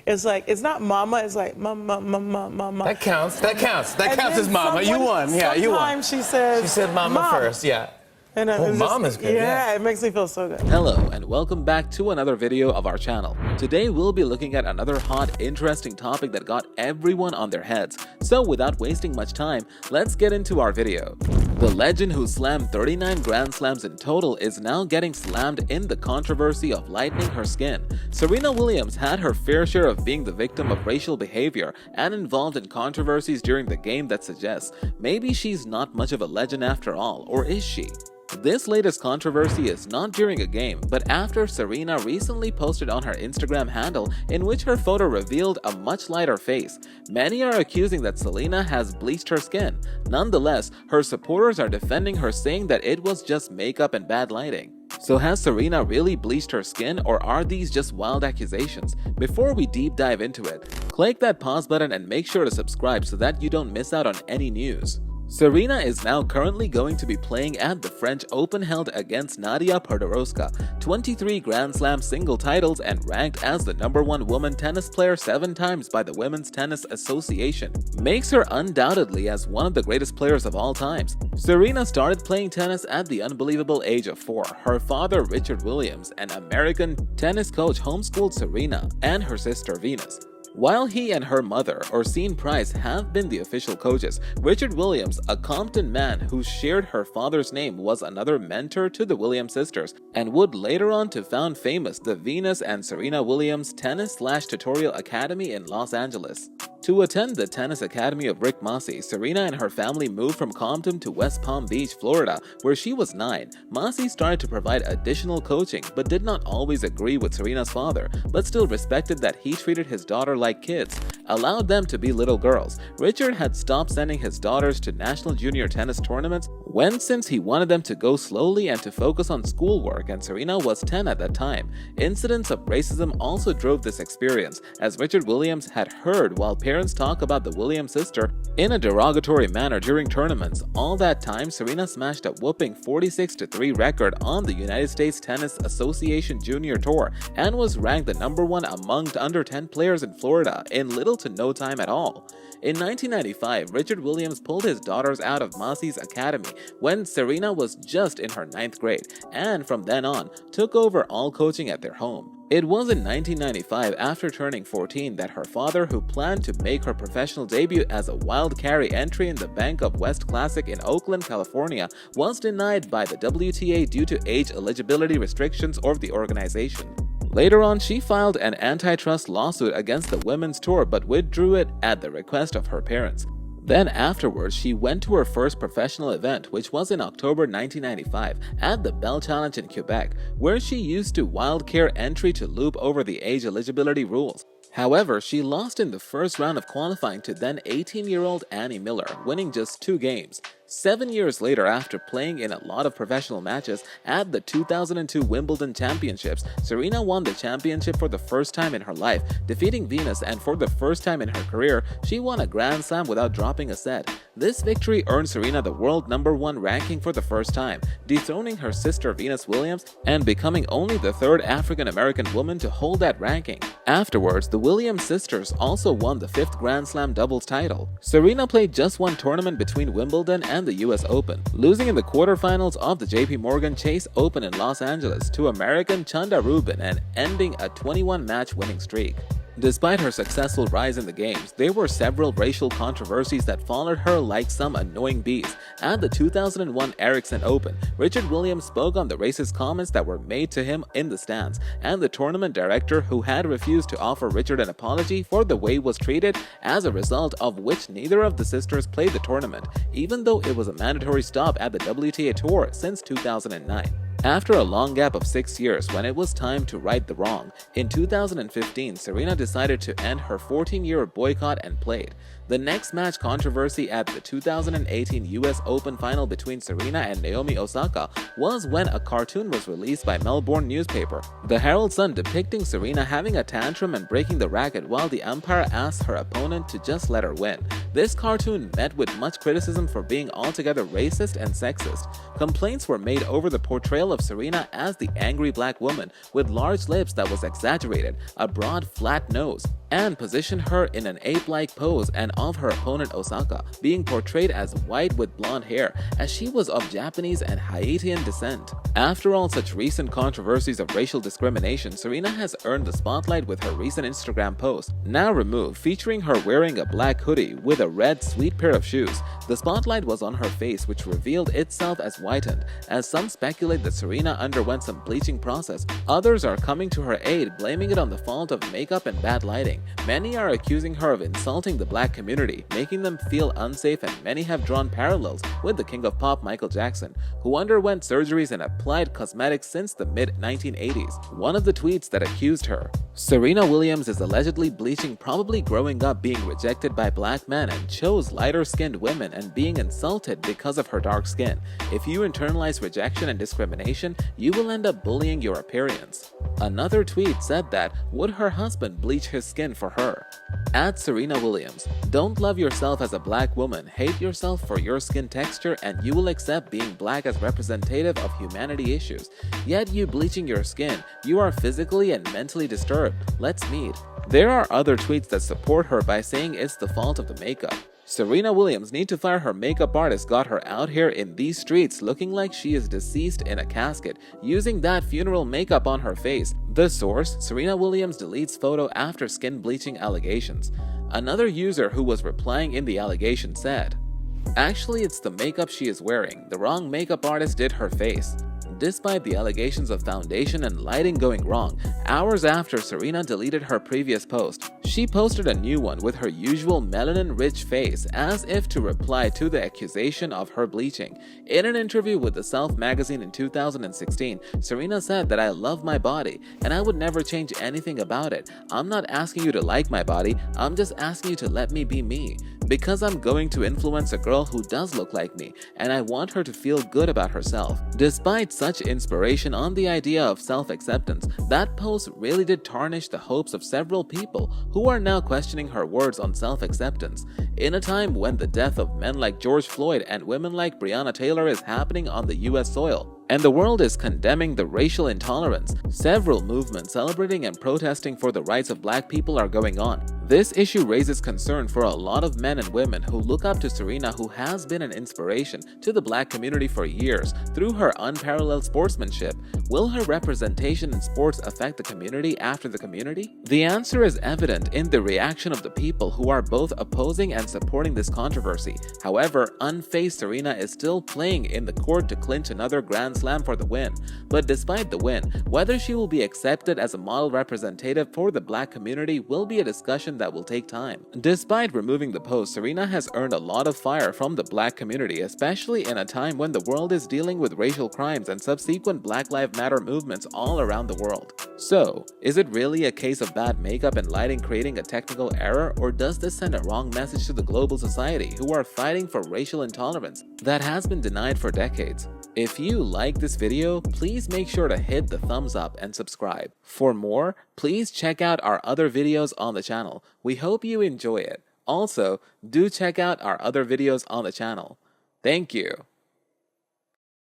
It's like, it's not mama, it's like mama, mama, mama. That counts. That counts. That And counts then as mama. You won. Yeah, you won. Sometimes she says, She said mama Mom. first. Yeah. And Oh, it's mom just- is good. Yeah, it makes me feel so good. Hello and welcome back to another video of our channel. Today we'll be looking at another hot, interesting topic that got everyone on their heads. So without wasting much time, let's get into our video. The legend who slammed 39 Grand Slams in total is now getting slammed in the controversy of lightening her skin. Serena Williams had her fair share of being the victim of racial behavior and involved in controversies during the game that suggests maybe she's not much of a legend after all, or is she? This latest controversy is not during a game, but after Serena recently posted on her Instagram handle in which her photo revealed a much lighter face. Many are accusing that Serena has bleached her skin. Nonetheless, her supporters are defending her, saying that it was just makeup and bad lighting. So has Serena really bleached her skin, or are these just wild accusations? Before we deep dive into it, click that pause button and make sure to subscribe so that you don't miss out on any news. Serena is now currently going to be playing at the French Open held against Nadia Podoroska, 23 Grand Slam single titles and ranked as the #1 woman tennis player 7 times by the Women's Tennis Association, makes her undoubtedly as one of the greatest players of all times. Serena started playing tennis at the unbelievable age of 4. Her father, Richard Williams, an American tennis coach, homeschooled Serena and her sister Venus. While he and her mother, Orsine Price, have been the official coaches, Richard Williams, a Compton man who shared her father's name, was another mentor to the Williams sisters and would later on to found famous the Venus and Serena Williams Tennis/Tutorial Academy in Los Angeles. To attend the Tennis Academy of Rick Massey, Serena and her family moved from Compton to West Palm Beach, Florida, where she was 9. Massey started to provide additional coaching but did not always agree with Serena's father, but still respected that he treated his daughter like kids, allowed them to be little girls. Richard had stopped sending his daughters to national junior tennis tournaments since he wanted them to go slowly and to focus on schoolwork, and Serena was 10 at that time. Incidents of racism also drove this experience, as Richard Williams had heard while parents talk about the Williams sister in a derogatory manner during tournaments. All that time, Serena smashed a whooping 46-3 record on the United States Tennis Association Junior Tour and was ranked the #1 among under 10 players in Florida in little to no time at all. In 1995, Richard Williams pulled his daughters out of Massey's academy when Serena was just in her 9th grade, and from then on, took over all coaching at their home. It was in 1995, after turning 14, that her father, who planned to make her professional debut as a wild carry entry in the Bank of West Classic in Oakland, California, was denied by the WTA due to age eligibility restrictions of the organization. Later on, she filed an antitrust lawsuit against the women's tour but withdrew it at the request of her parents. Then afterwards, she went to her first professional event, which was in October 1995 at the Bell Challenge in Quebec, where she used to wildcard entry to loop over the age eligibility rules. However, she lost in the first round of qualifying to then 18-year-old Annie Miller, winning just 2 games. 7 years later, after playing in a lot of professional matches at the 2002 Wimbledon Championships, Serena won the championship for the first time in her life, defeating Venus, and for the first time in her career, she won a Grand Slam without dropping a set. This victory earned Serena the world #1 ranking for the first time, dethroning her sister Venus Williams and becoming only the 3rd African-American woman to hold that ranking. Afterwards, the Williams sisters also won the 5th Grand Slam doubles title. Serena played just one tournament between Wimbledon and the US Open, losing in the quarterfinals of the JP Morgan Chase Open in Los Angeles to American Chanda Rubin and ending a 21-match winning streak. Despite her successful rise in the games, there were several racial controversies that followed her like some annoying bees. At the 2001 Ericsson Open, Richard Williams spoke on the racist comments that were made to him in the stands, and the tournament director, who had refused to offer Richard an apology for the way he was treated, as a result of which neither of the sisters played the tournament, even though it was a mandatory stop at the WTA Tour since 2009. After a long gap of 6 years, when it was time to right the wrong, in 2015, Serena decided to end her 14-year boycott and played. The next match controversy at the 2018 US Open final between Serena and Naomi Osaka was when a cartoon was released by Melbourne newspaper, the Herald Sun, depicting Serena having a tantrum and breaking the racket while the umpire asked her opponent to just let her win. This cartoon met with much criticism for being altogether racist and sexist. Complaints were made over the portrayal of Serena as the angry black woman with large lips that was exaggerated, a broad flat nose, and positioned her in an ape-like pose, and of her opponent Osaka being portrayed as white with blonde hair, as she was of Japanese and Haitian descent. After all such recent controversies of racial discrimination, Serena has earned the spotlight with her recent Instagram post, now removed, featuring her wearing a black hoodie with a red sweet pair of shoes. The spotlight was on her face, which revealed itself as whitened, as some speculate that Serena underwent some bleaching process. Others are coming to her aid, blaming it on the fault of makeup and bad lighting. Many are accusing her of insulting the black community, making them feel unsafe, and many have drawn parallels with the king of pop Michael Jackson, who underwent surgeries and applied cosmetics since the mid-1980s. One of the tweets that accused her: Serena Williams is allegedly bleaching, probably growing up being rejected by black men and chose lighter-skinned women and being insulted because of her dark skin. If you internalize rejection and discrimination, you will end up bullying your appearance. Another tweet said that, would her husband bleach his skin for her? At Serena Williams, don't love yourself as a black woman, hate yourself for your skin texture, and you will accept being black as representative of humanity issues. Yet you bleaching your skin, you are physically and mentally disturbed. Let's meet. There are other tweets that support her by saying it's the fault of the makeup. Serena Williams need to fire her makeup artist, got her out here in these streets looking like she is deceased in a casket, using that funeral makeup on her face. The source: Serena Williams deletes photo after skin bleaching allegations. Another user who was replying in the allegation said, actually it's the makeup she is wearing, the wrong makeup artist did her face. Despite the allegations of foundation and lighting going wrong, hours after Serena deleted her previous post, she posted a new one with her usual melanin-rich face, as if to reply to the accusation of her bleaching. In an interview with the Self magazine in 2016, Serena said that I love my body and I would never change anything about it. I'm not asking you to like my body, I'm just asking you to let me be me. Because I'm going to influence a girl who does look like me, and I want her to feel good about herself. Despite such inspiration on the idea of self-acceptance, that post really did tarnish the hopes of several people who are now questioning her words on self-acceptance. In a time when the death of men like George Floyd and women like Breonna Taylor is happening on the US soil, and the world is condemning the racial intolerance, several movements celebrating and protesting for the rights of black people are going on. This issue raises concern for a lot of men and women who look up to Serena, who has been an inspiration to the black community for years through her unparalleled sportsmanship. Will her representation in sports affect the community after the community? The answer is evident in the reaction of the people who are both opposing and supporting this controversy. However, unfazed Serena is still playing in the court to clinch another Grand Slam for the win. But despite the win, whether she will be accepted as a model representative for the black community will be a discussion that will take time. Despite removing the post, Serena has earned a lot of fire from the black community, especially in a time when the world is dealing with racial crimes and subsequent Black Lives Matter movements all around the world. So, is it really a case of bad makeup and lighting creating a technical error, or does this send a wrong message to the global society who are fighting for racial intolerance that has been denied for decades? If you like this video, please make sure to hit the thumbs up and subscribe. For more, please check out our other videos on the channel. We hope you enjoy it. Also, do check out our other videos on the channel. Thank you.